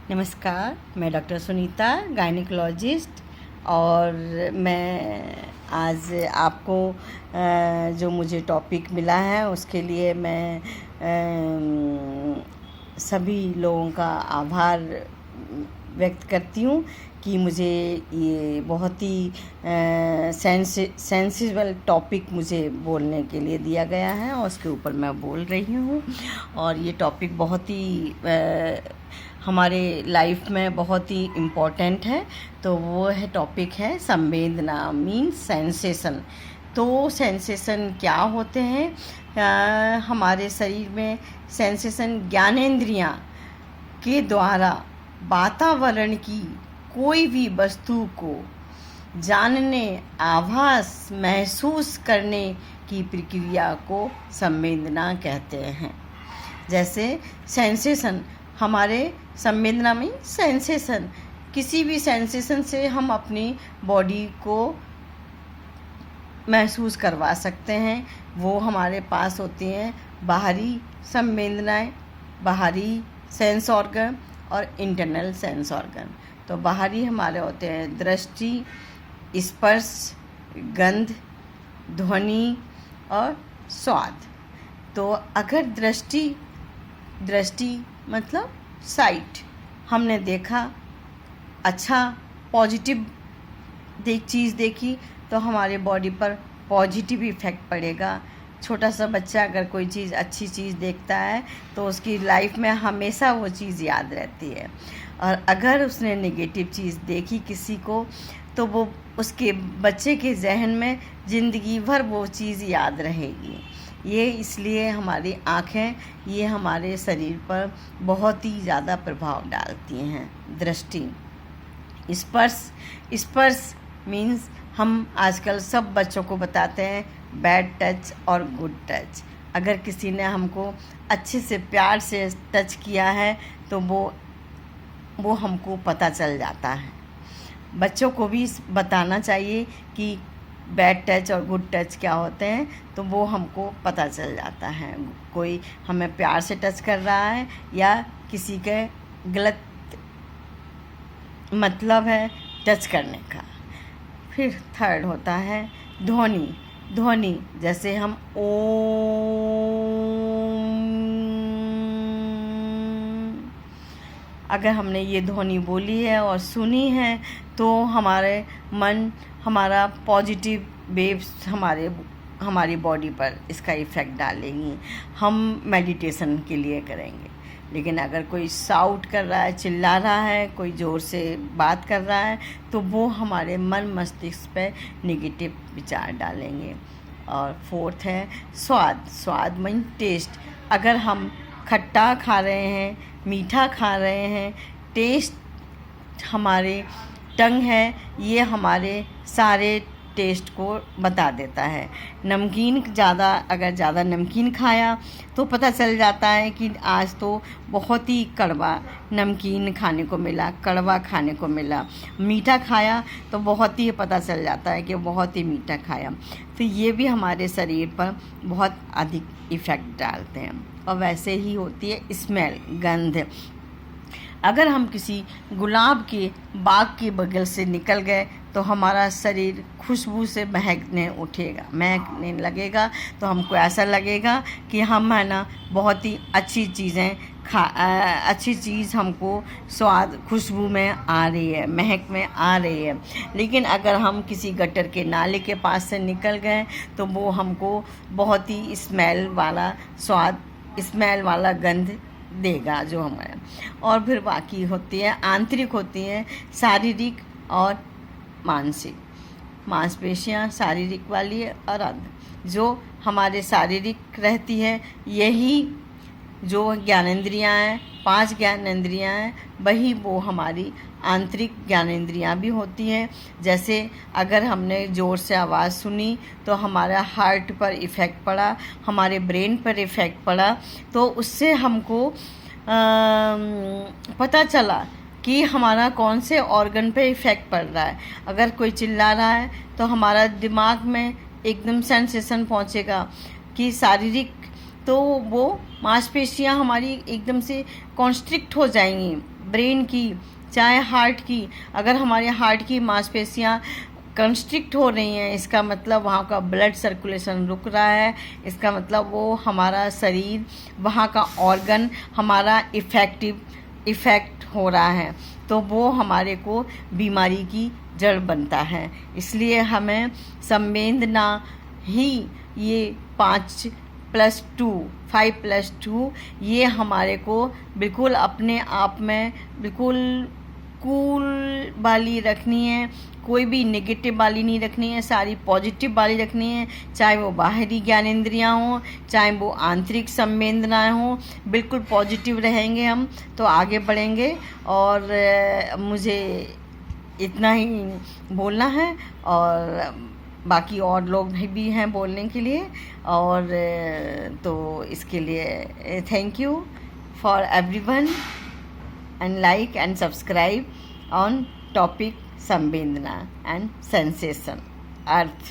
नमस्कार, मैं doctor Sunita gynaecologist. और मैं आज आपको जो मुझे टॉपिक मिला है उसके लिए मैं सभी लोगों का आभार व्यक्त करती हूँ कि मुझे ये बहुत ही सेंसिबल टॉपिक मुझे बोलने के लिए दिया गया है और उसके ऊपर मैं बोल रही हूँ। और ये टॉपिक बहुत ही हमारे लाइफ में बहुत ही इम्पोर्टेंट है। तो वो है टॉपिक है संवेदना मीन्स सेंसेशन। तो सेंसेशन क्या होते हैं? हमारे शरीर में सेंसेशन ज्ञानेंद्रियाँ के द्वारा वातावरण की कोई भी वस्तु को जानने, आभास महसूस करने की प्रक्रिया को संवेदना कहते हैं। जैसे सेंसेशन, हमारे संवेदना में सेंसेशन, किसी भी सेंसेशन से हम अपनी बॉडी को महसूस करवा सकते हैं। वो हमारे पास होती हैं बाहरी संवेदनाएं, बाहरी सेंस ऑर्गन और इंटरनल सेंस ऑर्गन। तो बाहरी हमारे होते हैं दृष्टि, स्पर्श, गंध, ध्वनि और स्वाद। तो अगर दृष्टि मतलब साइट, हमने देखा, अच्छा पॉजिटिव चीज़ देखी तो हमारे बॉडी पर पॉजिटिव इफ़ेक्ट पड़ेगा। छोटा सा बच्चा अगर कोई चीज़, अच्छी चीज़ देखता है तो उसकी लाइफ में हमेशा वो चीज़ याद रहती है। और अगर उसने नेगेटिव चीज़ देखी किसी को तो वो उसके बच्चे के जहन में ज़िंदगी भर वो चीज़ याद रहेगी। ये इसलिए हमारी आँखें ये हमारे शरीर पर बहुत ही ज़्यादा प्रभाव डालती हैं। दृष्टि, स्पर्श मीन्स हम आजकल सब बच्चों को बताते हैं बैड टच और गुड टच। अगर किसी ने हमको अच्छे से प्यार से टच किया है तो वो हमको पता चल जाता है। बच्चों को भी बताना चाहिए कि बैड टच और गुड टच क्या होते हैं, तो वो हमको पता चल जाता है। कोई हमें प्यार से टच कर रहा है या किसी के गलत मतलब है टच करने का। फिर थर्ड होता है ध्वनि, जैसे हम ओम, अगर हमने ये ध्वनि बोली है और सुनी है तो हमारा पॉजिटिव वेव्स हमारी बॉडी पर इसका इफ़ेक्ट डालेंगी। हम मेडिटेशन के लिए करेंगे। लेकिन अगर कोई शाउट कर रहा है, चिल्ला रहा है, कोई ज़ोर से बात कर रहा है तो वो हमारे मन मस्तिष्क पे नेगेटिव विचार डालेंगे। और फोर्थ है स्वाद मीन टेस्ट। अगर हम खट्टा खा रहे हैं, मीठा खा रहे हैं, टेस्ट हमारे टंग है, ये हमारे सारे टेस्ट को बता देता है। नमकीन अगर ज़्यादा नमकीन खाया तो पता चल जाता है कि आज तो बहुत ही कड़वा नमकीन खाने को मिला, कड़वा खाने को मिला। मीठा खाया तो बहुत ही पता चल जाता है कि बहुत ही मीठा खाया। तो ये भी हमारे शरीर पर बहुत अधिक इफ़ेक्ट डालते हैं। और वैसे ही होती है स्मेल, गंध। अगर हम किसी गुलाब के बाग के बगल से निकल गए तो हमारा शरीर खुशबू से महकने लगेगा। तो हमको ऐसा लगेगा कि हम है ना बहुत ही अच्छी चीज़ हमको स्वाद खुशबू में आ रही है, महक में आ रही है। लेकिन अगर हम किसी गटर के नाले के पास से निकल गए तो वो हमको बहुत ही स्मेल वाला गंध देगा जो हमारा। और फिर बाकी होती है आंतरिक, होती हैं शारीरिक और मानसिक। मांसपेशियाँ शारीरिक वाली है और जो हमारे शारीरिक रहती है, यही जो ज्ञानेंद्रियाँ हैं, 5 ज्ञानेंद्रियाँ हैं, वही वो हमारी आंतरिक ज्ञानेंद्रियाँ भी होती हैं। जैसे अगर हमने ज़ोर से आवाज़ सुनी तो हमारा हार्ट पर इफ़ेक्ट पड़ा, हमारे ब्रेन पर इफ़ेक्ट पड़ा, तो उससे हमको पता चला कि हमारा कौन से ऑर्गन पे इफ़ेक्ट पड़ रहा है। अगर कोई चिल्ला रहा है तो हमारा दिमाग में एकदम सेंसेशन पहुंचेगा कि शारीरिक, तो वो मांसपेशियां हमारी एकदम से कॉन्स्ट्रिक्ट हो जाएंगी, ब्रेन की, चाहे हार्ट की। अगर हमारे हार्ट की मांसपेशियाँ कंस्ट्रिक्ट हो रही हैं, इसका मतलब वहाँ का ब्लड सर्कुलेशन रुक रहा है, इसका मतलब वो हमारा शरीर, वहाँ का ऑर्गन हमारा इफ़ेक्ट हो रहा है, तो वो हमारे को बीमारी की जड़ बनता है। इसलिए हमें संवेदना ही ये 5+2 ये हमारे को बिल्कुल अपने आप में बिल्कुल कूल वाली रखनी है, कोई भी नेगेटिव वाली नहीं रखनी है, सारी पॉजिटिव वाली रखनी है। चाहे वो बाहरी ज्ञानेंद्रियाँ हों, चाहे वो आंतरिक संवेदनाएँ हों, बिल्कुल पॉजिटिव रहेंगे हम तो आगे बढ़ेंगे। और मुझे इतना ही बोलना है, और बाकी और लोग भी हैं बोलने के लिए। और तो इसके लिए thank you for everyone, and like and subscribe on topic संवेदना and sensation earth।